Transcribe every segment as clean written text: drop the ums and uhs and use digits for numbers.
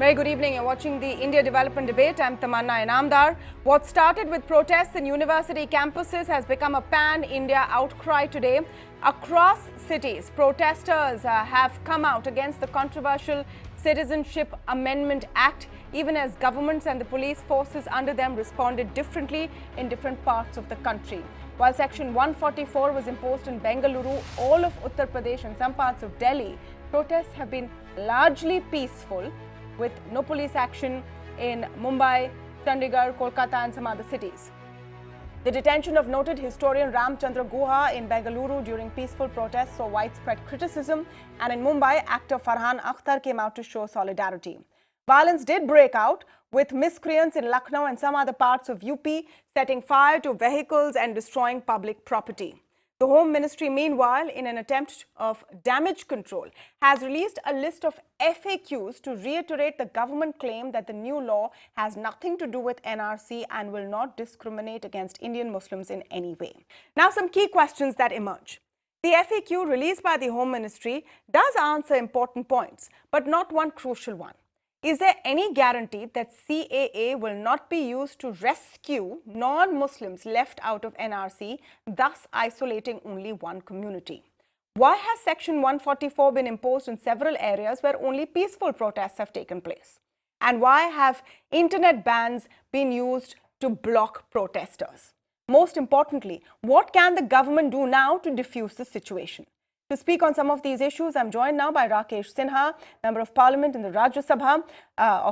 Very good evening. You're watching the India Development Debate. I'm Tamanna Inamdar. What started with protests in university campuses has become a pan-India outcry today. Across cities, protesters have come out against the controversial Citizenship Amendment Act, even as governments and the police forces under them responded differently in different parts of the country. While Section 144 was imposed in Bengaluru, all of Uttar Pradesh and some parts of Delhi, protests have been largely peaceful, with no police action in Mumbai, Chandigarh, Kolkata and some other cities. The detention of noted historian Ramchandra Guha in Bengaluru during peaceful protests saw widespread criticism, and in Mumbai, actor Farhan Akhtar came out to show solidarity. Violence did break out, with miscreants in Lucknow and some other parts of UP setting fire to vehicles and destroying public property. The Home Ministry, meanwhile, in an attempt of damage control, has released a list of FAQs to reiterate the government claim that the new law has nothing to do with NRC and will not discriminate against Indian Muslims in any way. Now, some key questions that emerge. The FAQ released by the Home Ministry does answer important points, but not one crucial one. Is there any guarantee that CAA will not be used to rescue non-Muslims left out of NRC, thus isolating only one community? Why has Section 144 been imposed in several areas where only peaceful protests have taken place? And why have internet bans been used to block protesters? Most importantly, what can the government do now to defuse the situation? To speak on some of these issues, I'm joined now by Rakesh Sinha, Member of Parliament in the Rajya Sabha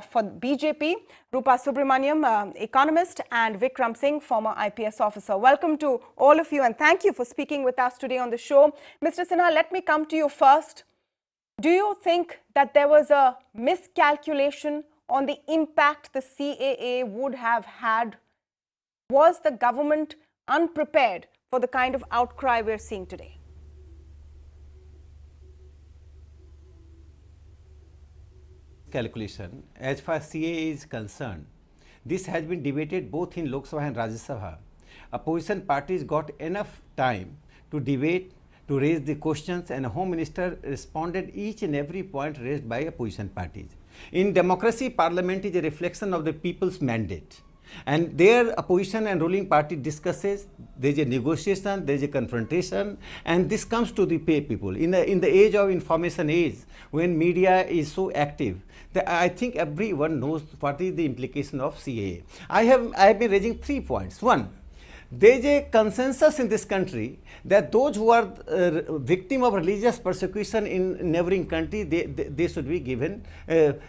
for BJP, Rupa Subramaniam, economist, and Vikram Singh, former IPS officer. Welcome to all of you and thank you for speaking with us today on the show. Mr. Sinha, let me come to you first. Do you think that there was a miscalculation on the impact the CAA would have had? Was the government unprepared for the kind of outcry we're seeing today? Calculation. As far as CAA is concerned, this has been debated both in Lok Sabha and Rajya Sabha. Opposition parties got enough time to debate, to raise the questions, and the Home Minister responded each and every point raised by opposition parties. In democracy, Parliament is a reflection of the people's mandate. And their opposition and ruling party discusses, there is a negotiation, there is a confrontation, and this comes to the people. In the age of information age, when media is so active, I think everyone knows what is the implication of CAA. I have been raising 3 points. One, there is a consensus in this country that those who are victim of religious persecution in neighboring country, they should be given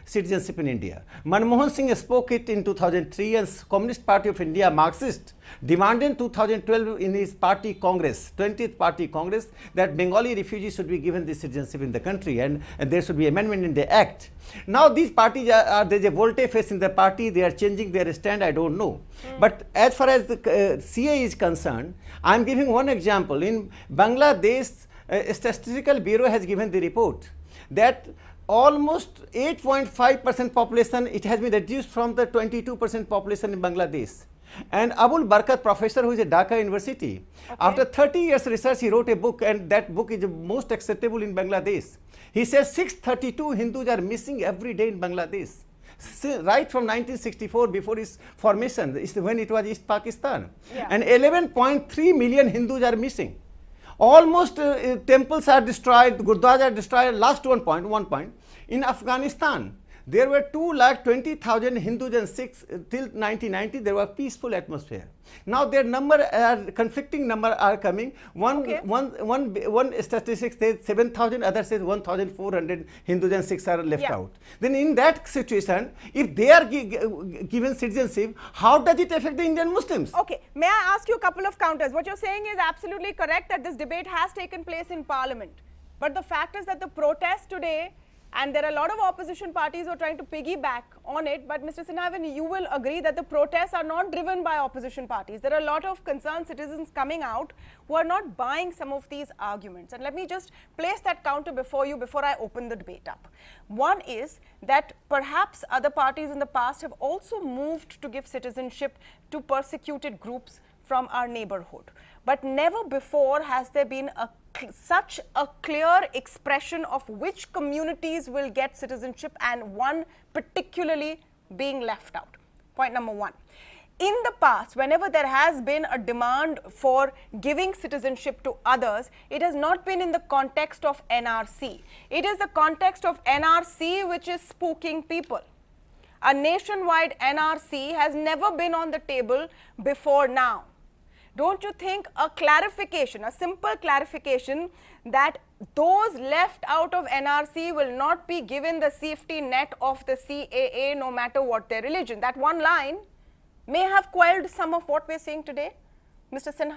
citizenship in India. Manmohan Singh spoke it in 2003, and Communist Party of India, Marxist, demanded in 2012 in his party Congress, 20th Party Congress, that Bengali refugees should be given the citizenship in the country, and there should be amendment in the act. Now these parties there's a volte-face in the party, they are changing their stand, I don't know. But as far as the CA is concerned, I am giving one example. In Bangladesh, Statistical Bureau has given the report that almost 8.5% population, it has been reduced from the 22% population in Bangladesh. And Abul Barkat, professor who is at Dhaka University, after 30 years research, he wrote a book, and that book is the most acceptable in Bangladesh. He says 632 Hindus are missing every day in Bangladesh. Right from 1964, before its formation, when it was East Pakistan. Yeah. And 11.3 million Hindus are missing. Almost temples are destroyed, gurdwaras are destroyed. Last one point, in Afghanistan, there were 220,000 Hindus and Sikhs till 1990. There was peaceful atmosphere. Now their conflicting number are coming. One statistic says 7,000, other says 1,400 Hindus and Sikhs are left out. Then in that situation, if they are given citizenship, how does it affect the Indian Muslims? Okay, may I ask you a couple of counters? What you're saying is absolutely correct that this debate has taken place in Parliament. But the fact is that the protest today, and there are a lot of opposition parties who are trying to piggyback on it. But Mr. Sinha, you will agree that the protests are not driven by opposition parties. There are a lot of concerned citizens coming out who are not buying some of these arguments. And let me just place that counter before you before I open the debate up. One is that perhaps other parties in the past have also moved to give citizenship to persecuted groups from our neighborhood. But never before has there been a such a clear expression of which communities will get citizenship and one particularly being left out. Point number one. In the past, whenever there has been a demand for giving citizenship to others, it has not been in the context of NRC. It is the context of NRC which is spooking people. A nationwide NRC has never been on the table before now. Don't you think a clarification, a simple clarification that those left out of NRC will not be given the safety net of the CAA no matter what their religion? That one line may have quelled some of what we are saying today, Mr. Sinha?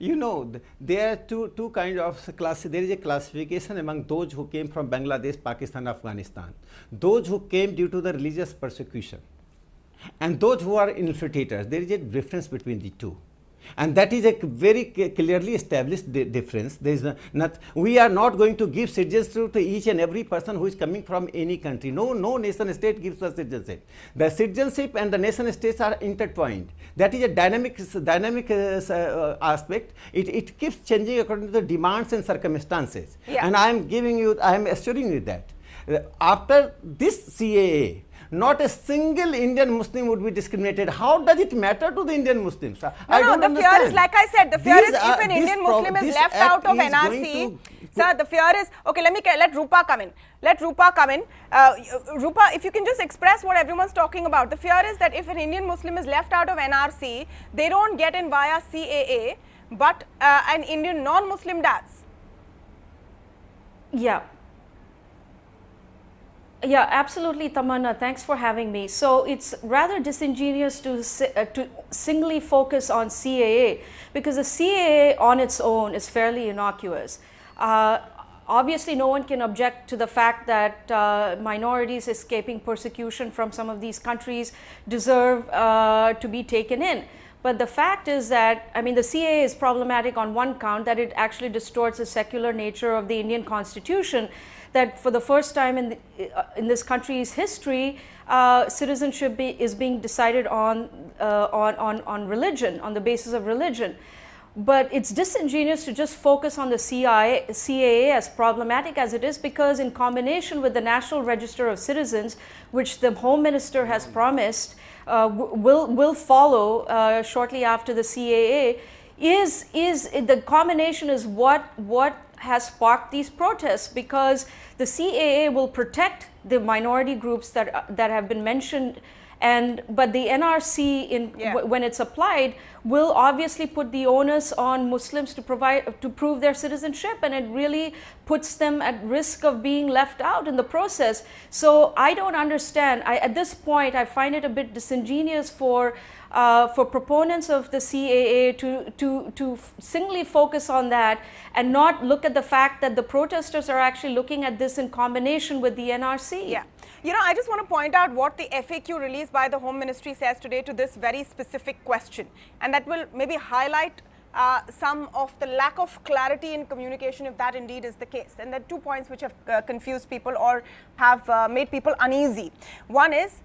No, there are two kinds of class. There is a classification among those who came from Bangladesh, Pakistan, Afghanistan. Those who came due to the religious persecution and those who are infiltrators. There is a difference between the two. And that is a very clearly established difference. There is we are not going to give citizenship to each and every person who is coming from any country. No nation state gives us citizenship. The citizenship and the nation states are intertwined. That is a dynamic aspect. It keeps changing according to the demands and circumstances. Yeah. And I am assuring you that after this CAA, not a single Indian Muslim would be discriminated. How does it matter to the Indian Muslims? No, the fear is, like I said, the fear is if an Indian Muslim is left out of NRC, sir, the fear is, okay, let Rupa come in. Rupa, if you can just express what everyone's talking about. The fear is that if an Indian Muslim is left out of NRC, they don't get in via CAA, but an Indian non-Muslim does. Yeah, absolutely, Tamanna. Thanks for having me. So it's rather disingenuous to singly focus on CAA because the CAA on its own is fairly innocuous. Obviously, no one can object to the fact that minorities escaping persecution from some of these countries deserve to be taken in. But the fact is that, I mean, the CAA is problematic on one count, that it actually distorts the secular nature of the Indian Constitution, that for the first time in this country's history, citizenship is being decided on religion, on the basis of religion. But it's disingenuous to just focus on the CAA, as problematic as it is, because in combination with the National Register of Citizens, which the Home Minister has promised will follow shortly after the CAA, is the combination is what has sparked these protests, because the CAA will protect the minority groups that have been mentioned, but the NRC when it's applied will obviously put the onus on Muslims to prove their citizenship, and it really puts them at risk of being left out in the process. So I don't understand. At this point, I find it a bit disingenuous for proponents of the CAA to singly focus on that and not look at the fact that the protesters are actually looking at this in combination with the NRC. Yeah. You know, I just want to point out what the FAQ released by the Home Ministry says today to this very specific question, and that will maybe highlight some of the lack of clarity in communication, if that indeed is the case. And there are 2 points which have confused people or have made people uneasy. One is,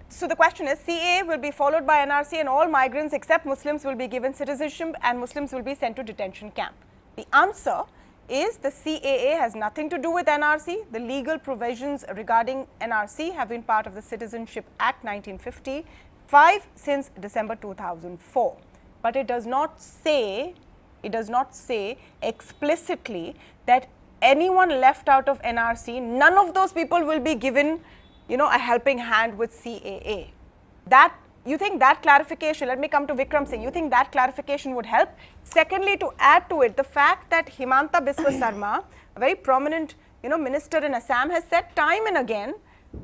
so the question is, CAA will be followed by NRC and all migrants except Muslims will be given citizenship and Muslims will be sent to detention camp. The answer is the CAA has nothing to do with NRC. The legal provisions regarding NRC have been part of the Citizenship Act 1955 since December 2004. But it does not say explicitly that anyone left out of NRC, none of those people will be given, you know, a helping hand with CAA. That, you think that clarification, let me come to Vikram Singh, you think that clarification would help? Secondly, to add to it, the fact that Himanta Biswa Sarma, a very prominent, you know, minister in Assam, has said time and again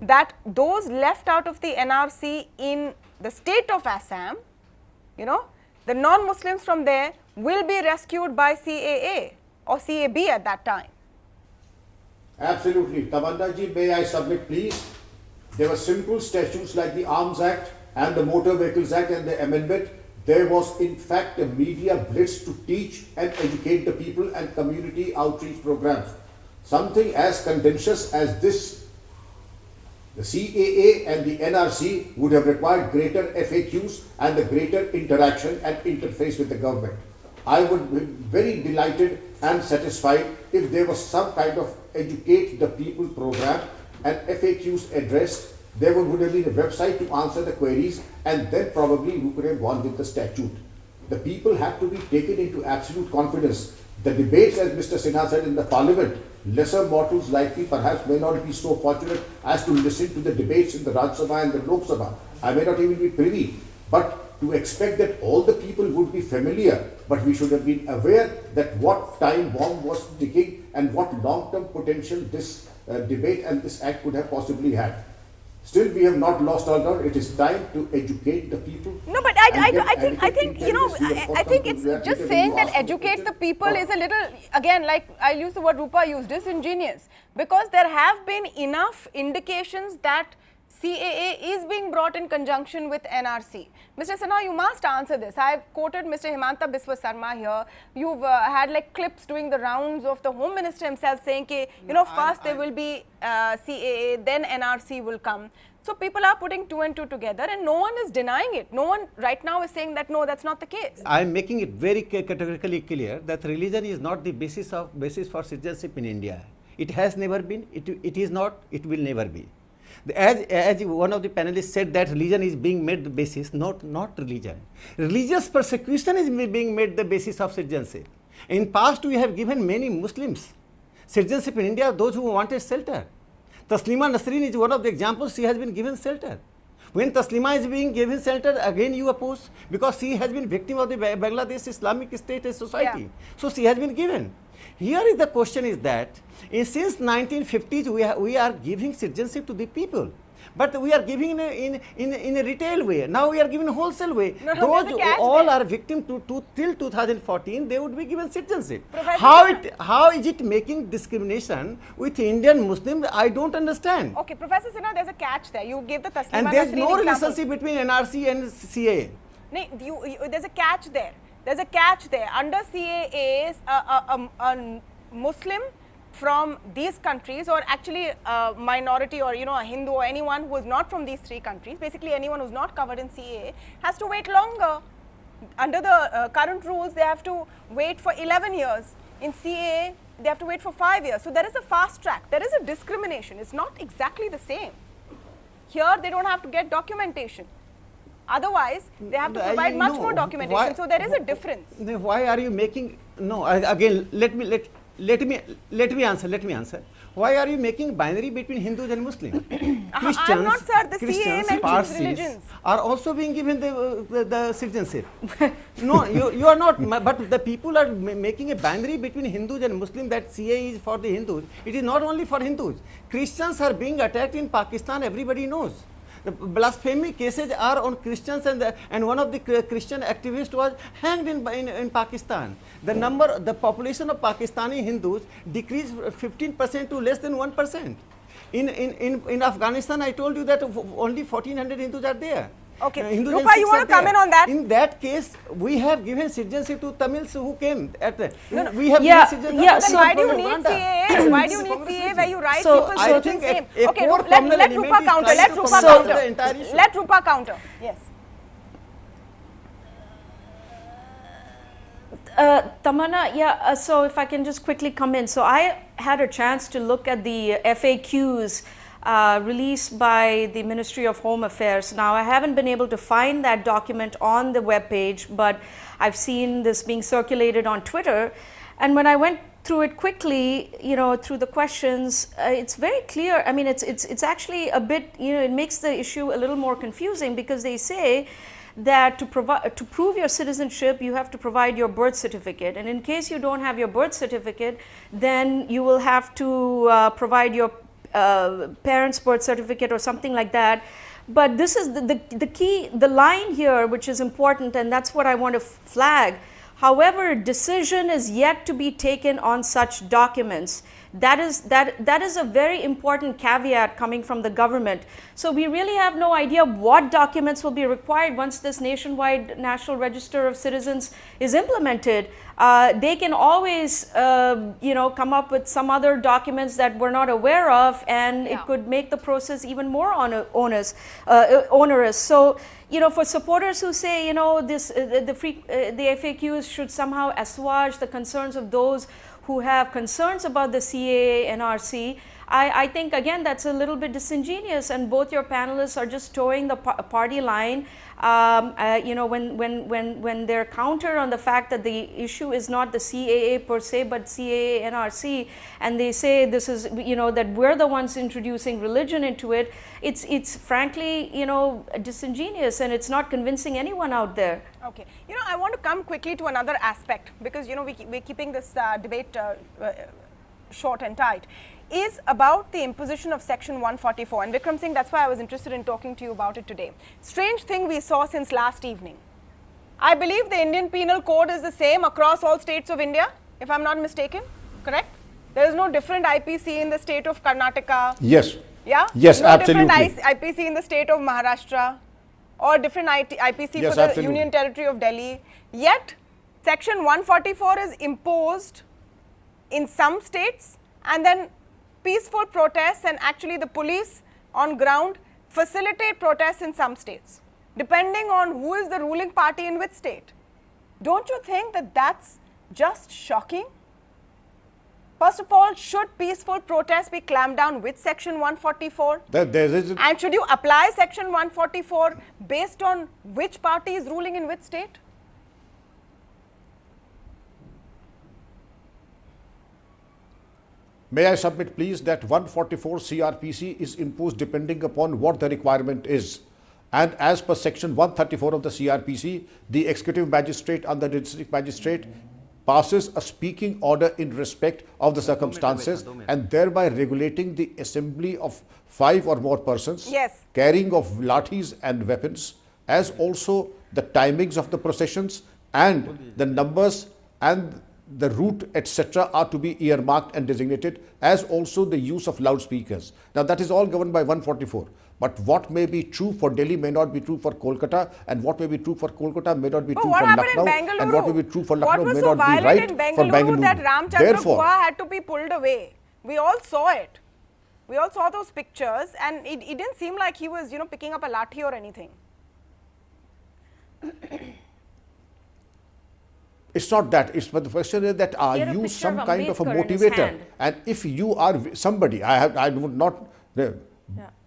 that those left out of the NRC in the state of Assam, you know, the non-Muslims from there will be rescued by CAA or CAB at that time. Absolutely. Tamanna ji, may I submit please? There were simple statutes like the Arms Act and the Motor Vehicles Act and the amendment. There was in fact a media blitz to teach and educate the people and community outreach programs. Something as contentious as this The CAA and the NRC would have required greater FAQs and the greater interaction and interface with the government. I would be very delighted and satisfied if there was some kind of educate the people program and FAQs addressed. There would have been a website to answer the queries, and then probably we could have gone with the statute. The people have to be taken into absolute confidence. The debates, as Mr. Sinha said, in the parliament, lesser mortals like me perhaps may not be so fortunate as to listen to the debates in the Rajya Sabha and the Lok Sabha. I may not even be privy, but to expect that all the people would be familiar, but we should have been aware that what time bomb was ticking and what long-term potential this debate and this act could have possibly had. Still, we have not lost our ground. It is time to educate the people. No, but I think you know, I think it's just saying that educate the people is a little, again, like I use the word Rupa used, disingenuous, because there have been enough indications that CAA is being brought in conjunction with NRC. Mr. Sinha, you must answer this. I have quoted Mr. Himanta Biswa Sarma here. You've had like clips doing the rounds of the Home Minister himself saying, that, you know, first there will be CAA, then NRC will come. So people are putting two and two together, and no one is denying it. No one right now is saying that no, that's not the case. I am making it very categorically clear that religion is not the basis for citizenship in India. It has never been. It is not. It will never be. As one of the panelists said, that religion is being made the basis, not religion. Religious persecution is being made the basis of citizenship. In past, we have given many Muslims citizenship in India, those who wanted shelter. Taslima Nasreen is one of the examples. She has been given shelter. When Taslima is being given shelter, again you oppose, because she has been victim of the Bangladesh Islamic State society. Yeah. So she has been given. Here is the question is that since 1950s we are giving citizenship to the people, but we are giving in a retail way. Now we are giving wholesale way. Those all are victim to till 2014 they would be given citizenship. How is it making discrimination with Indian Muslims? I don't understand. Okay, Professor Sinha, there's a catch there. You gave the Taslima and there's no relationship between NRC and CAA. No, there's a catch there. There's a catch there. Under CAA, a Muslim from these countries, or actually a minority, or you know, a Hindu or anyone who is not from these three countries, basically anyone who's not covered in CAA, has to wait longer. Under the current rules, they have to wait for 11 years. In CAA, they have to wait for 5 years. So there is a fast track. There is a discrimination. It's not exactly the same. Here, they don't have to get documentation. Otherwise, they have to provide much more documentation. So there is a difference. Why are you making? No, again, let me answer. Why are you making binary between Hindus and Muslims? Christians, I'm not, sir. The Christians, Parsis religions are also being given the citizenship. No, you are not. But the people are making a binary between Hindus and Muslims, that CA is for the Hindus. It is not only for Hindus. Christians are being attacked in Pakistan. Everybody knows. The blasphemy cases are on Christians, and one of the Christian activists was hanged in Pakistan. The population of Pakistani Hindus decreased 15% to less than 1%. In Afghanistan, I told you that only 1,400 Hindus are there. Okay, Rupa, you want to comment on that? In that case, we have given citizenship to Tamils who came at the. No. We have given citizenship. Yeah. So why do you need CAA? Why do you need CAA where you write people's children's name? Okay, let Rupa counter. Let Rupa counter. Let Rupa counter. Yes. Tamanna, yeah, so if I can just quickly come in. So I had a chance to look at the FAQs released by the Ministry of Home Affairs. Now, I haven't been able to find that document on the webpage, but I've seen this being circulated on Twitter. And when I went through it quickly, you know, through the questions, it's very clear. I mean, it's actually a bit, you know, it makes the issue a little more confusing, because they say that to prove your citizenship, you have to provide your birth certificate. And in case you don't have your birth certificate, then you will have to provide your parents' birth certificate or something like that. But this is the key, the line here, which is important, and that's what I want to flag. However, decision is yet to be taken on such documents. That is a very important caveat coming from the government. So we really have no idea what documents will be required once this nationwide National Register of Citizens is implemented. They can always, come up with some other documents that we're not aware of, and it could make the process even more onerous. So, for supporters who say, the FAQs should somehow assuage the concerns of those who have concerns about the caa-nrc, I think again that's a little bit disingenuous, and both your panelists are just towing the party line. When they're counter on the fact that the issue is not the CAA per se, but caa-nrc, and they say this is, that we're the ones introducing religion into it, it's frankly, disingenuous, and it's not convincing anyone out there. Okay, I want to come quickly to another aspect, because we're keeping this debate short and tight, is about the imposition of Section 144. And Vikram Singh, that's why I was interested in talking to you about it today. Strange thing we saw since last evening. I believe the Indian Penal Code is the same across all states of India, if I'm not mistaken, correct? There is no different IPC in the state of Karnataka. Yes. Yeah? Yes, no absolutely. Different IPC in the state of Maharashtra, or different IPC yes, for the absolutely. Union Territory of Delhi. Yet, Section 144 is imposed in some states, and then peaceful protests and actually the police on ground facilitate protests in some states, depending on who is the ruling party in which state. Don't you think that that's just shocking? First of all, should peaceful protests be clamped down with Section 144? And should you apply Section 144 based on which party is ruling in which state? May I submit, please, that 144 CRPC is imposed depending upon what the requirement is. And as per Section 134 of the CRPC, the executive magistrate and the district magistrate passes a speaking order in respect of the circumstances, and thereby regulating the assembly of 5 or more persons, carrying of lathis and weapons, as also the timings of the processions, and the numbers and the route, etc., are to be earmarked and designated, as also the use of loudspeakers. Now, that is all governed by 144. But what may be true for Delhi may not be true for Kolkata, and what may be true for Kolkata may not be true for Lucknow, and what may be true for Lucknow may not be right for Bengaluru. That Ramchandra Guha had to be pulled away. We all saw it. We all saw those pictures, and it didn't seem like he was, picking up a lathi or anything. It's not that. It's, but the question is that are you some kind of a motivator? And if you are somebody, I would not.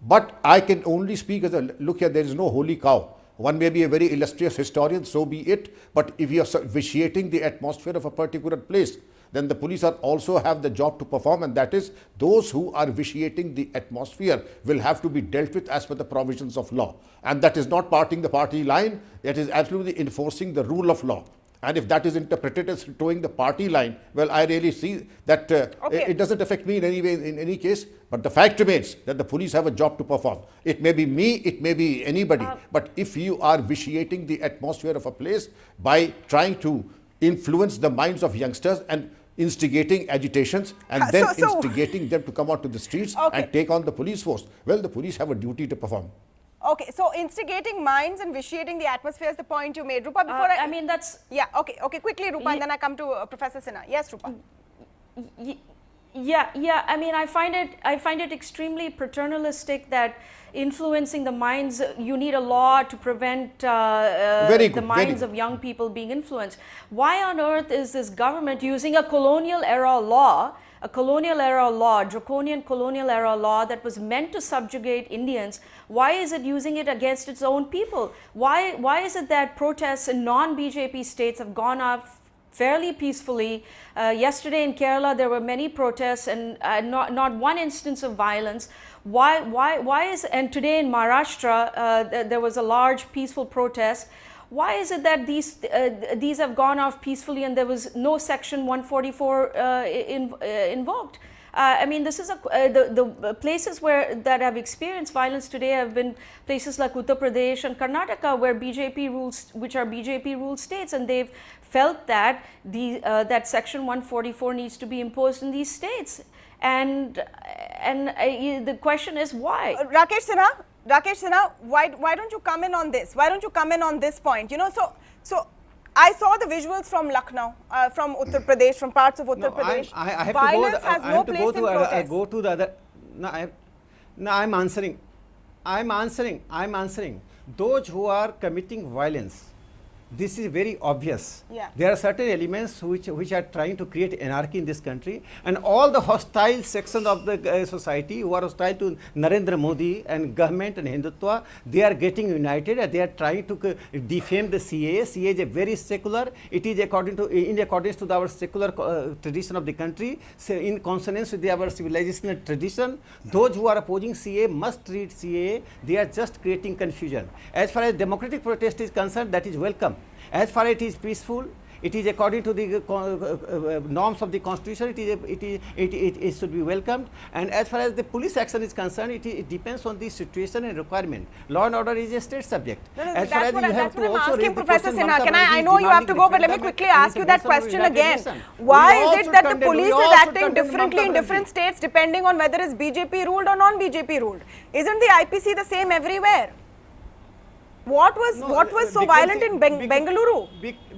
But I can only speak as a look here. There is no holy cow. One may be a very illustrious historian, so be it. But if you are vitiating the atmosphere of a particular place, then the police are also have the job to perform, and that is those who are vitiating the atmosphere will have to be dealt with as per the provisions of law. And that is not parting the party line. That is absolutely enforcing the rule of law. And if that is interpreted as towing the party line, well, I really see that it doesn't affect me in any way, in any case. But the fact remains that the police have a job to perform. It may be me, it may be anybody. But if you are vitiating the atmosphere of a place by trying to influence the minds of youngsters and instigating agitations and then instigating them to come out to the streets and take on the police force, well, the police have a duty to perform. Okay, so instigating minds and vitiating the atmosphere is the point you made. Rupa, before I mean, that's... Yeah, okay, quickly, Rupa, and then I come to Professor Sinha. Yes, Rupa. Yeah, I mean, I find it extremely paternalistic that influencing the minds, you need a law to prevent the minds of young people being influenced. Why on earth is this government using a colonial era law, draconian colonial era law that was meant to subjugate Indians? Why is it using it against its own people? Why is it that protests in non-BJP states have gone up fairly peacefully? Yesterday in Kerala there were many protests and not one instance of violence. Why is, and today in Maharashtra there was a large peaceful protest. Why is it that these have gone off peacefully and there was no Section 144 invoked? I mean, this is the places that have experienced violence today have been places like Uttar Pradesh and Karnataka, where BJP rules, which are BJP ruled states, and they've felt that that Section 144 needs to be imposed in these states. and the question is why? Rakesh Sinha, why don't you come in on this? Why don't you come in on this point? You know, so I saw the visuals from Lucknow, from Uttar Pradesh, from parts of Uttar Pradesh. I have Violence to go. has I no have to place go in to. protest. Go to the other. No, I'm answering. I'm answering. Those who are committing violence, this is very obvious. Yeah. There are certain elements which are trying to create anarchy in this country, and all the hostile sections of the society who are hostile to Narendra Modi and government and Hindutva, they are getting united and they are trying to defame the CAA. CAA is a very secular. It is in accordance to our secular tradition of the country, so in consonance with our civilizational tradition. Those who are opposing CAA must read CAA. They are just creating confusion. As far as democratic protest is concerned, that is welcome. As far as it is peaceful, it is according to the norms of the constitution, it should be welcomed. And as far as the police action is concerned, it depends on the situation and requirement. Law and order is a state subject. That's what I'm asking, Professor Sinha. I know you have to go, but let me quickly ask you that question again. Why is it that the police is acting differently in different states depending on whether it's BJP ruled or non-BJP ruled? Isn't the IPC the same everywhere? What was so violent in Bengaluru?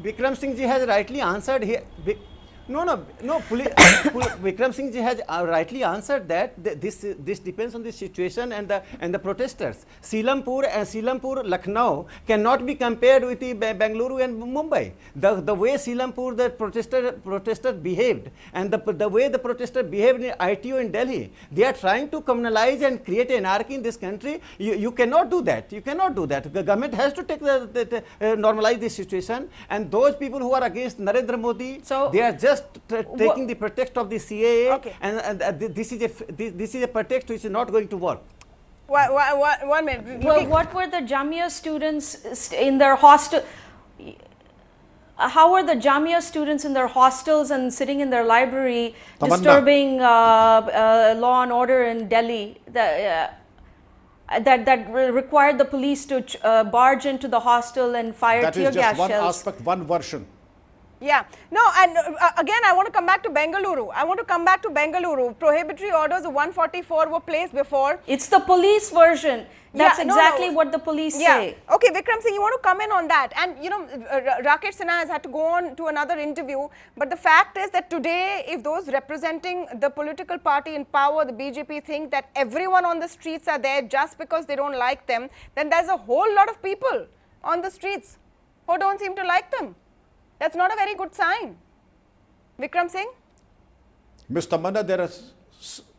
Vikram Singh ji has rightly answered here. Vikram Singh ji has rightly answered that this depends on the situation and the protesters. Silampur, Lucknow cannot be compared with the Bengaluru and Mumbai. The way Silampur the protester behaved and the way the protester behaved in ITO in Delhi, they are trying to communalize and create anarchy in this country. You cannot do that. You cannot do that. The government has to take normalize this situation. And those people who are against Narendra Modi, they are just taking the pretext of the CAA, okay. and this is a pretext which is not going to work. 1 minute. Well, what were the Jamia students in their hostel? How were the Jamia students in their hostels and sitting in their library disturbing law and order in Delhi? That required the police to barge into the hostel and fire tear gas shells. That is just one aspect, one version. Yeah. No, and again, I want to come back to Bengaluru. Prohibitory orders of 144 were placed before. It's the police version. That's exactly what the police say. Okay, Vikram Singh, you want to come in on that? And you know, Rakesh Sinha has had to go on to another interview. But the fact is that today, if those representing the political party in power, the BJP, think that everyone on the streets are there just because they don't like them, then there's a whole lot of people on the streets who don't seem to like them. That's not a very good sign. Vikram Singh? Ms. Tamanna, there are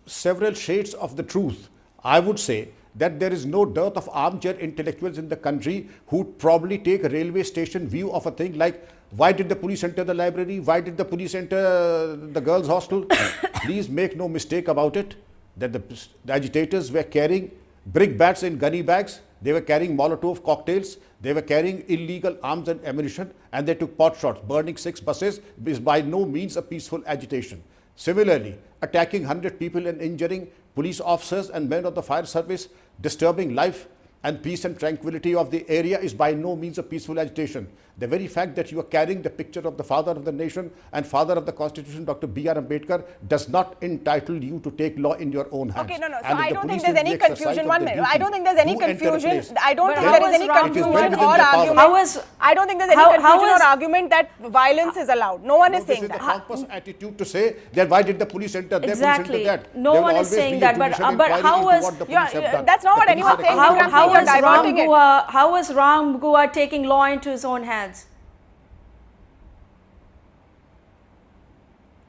several shades of the truth. I would say that there is no dearth of armchair intellectuals in the country who probably take a railway station view of a thing like, why did the police enter the library? Why did the police enter the girls' hostel? Please make no mistake about it, that the agitators were carrying brick bats in gunny bags. They were carrying Molotov cocktails. They were carrying illegal arms and ammunition, and they took pot shots. Burning 6 buses is by no means a peaceful agitation. Similarly, attacking 100 people and injuring police officers and men of the fire service, disturbing life and peace and tranquility of the area is by no means a peaceful agitation. The very fact that you are carrying the picture of the father of the nation and father of the constitution, Dr. B.R. Ambedkar, does not entitle you to take law in your own hands. Okay, no. So I don't think there's any confusion. 1 minute. I don't think there's any confusion. I don't think there is any confusion or argument. I don't think there's any confusion or argument that violence is allowed. No one is saying that. This is the pompous attitude to say that why did the police enter there, exactly. police enter that. No one is saying that, but how was... That's not what anyone is saying. How is Ram Gua taking law into his own hands?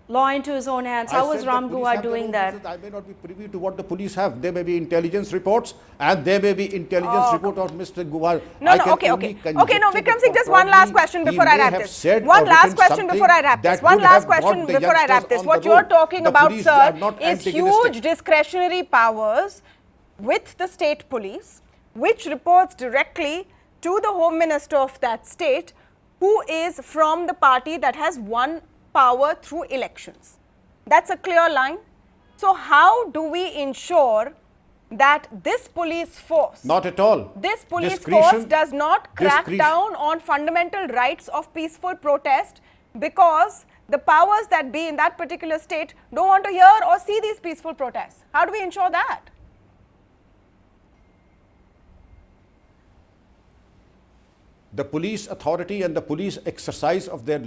Law into his own hands. How is Ram Gua doing that? I may not be privy to what the police have. There may be intelligence reports and there may be intelligence report of Mr. Gua. Okay, Vikram Singh, just one last question before I wrap this. One last question before I wrap this. What you're talking about, sir, is huge discretionary powers with the state police, which reports directly to the Home Minister of that state, who is from the party that has won power through elections. That's a clear line. So how do we ensure that this police force, not at all, this police force does not crack down on fundamental rights of peaceful protest, because the powers that be in that particular state don't want to hear or see these peaceful protests. How do we ensure that? The police authority and the police exercise of their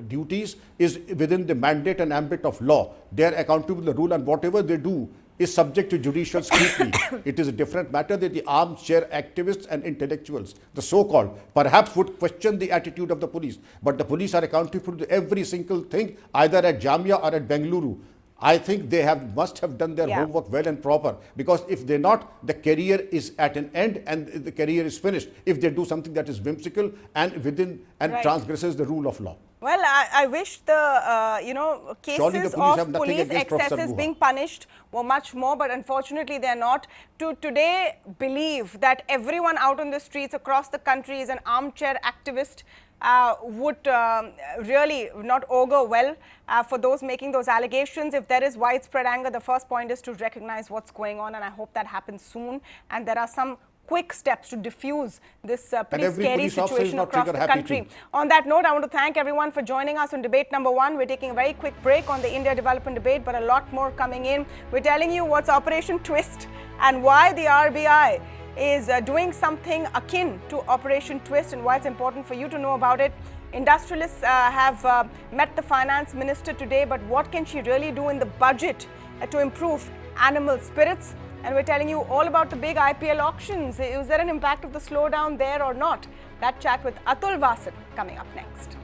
duties is within the mandate and ambit of law. They are accountable to the rule, and whatever they do is subject to judicial scrutiny. It is a different matter that the armchair activists and intellectuals, the so-called, perhaps would question the attitude of the police. But the police are accountable to every single thing, either at Jamia or at Bengaluru. I think they must have done their homework well and proper, because if they're not, the career is at an end and the career is finished if they do something that is whimsical and transgresses the rule of law. Well, I wish the cases of police excesses being punished were much more, but unfortunately they're not. To today believe that everyone out on the streets across the country is an armchair activist would really not augur well for those making those allegations. If there is widespread anger, the first point is to recognize what's going on, and I hope that happens soon. And there are some quick steps to diffuse this pretty scary situation across the country. On that note, I want to thank everyone for joining us on debate number 1. We're taking a very quick break on the India development debate, but a lot more coming in. We're telling you what's Operation Twist and why the RBI is doing something akin to Operation Twist and why it's important for you to know about it. Industrialists have met the finance minister today, but what can she really do in the budget to improve animal spirits? And we're telling you all about the big IPL auctions. Is there an impact of the slowdown there or not? That chat with Atul Vasan coming up next.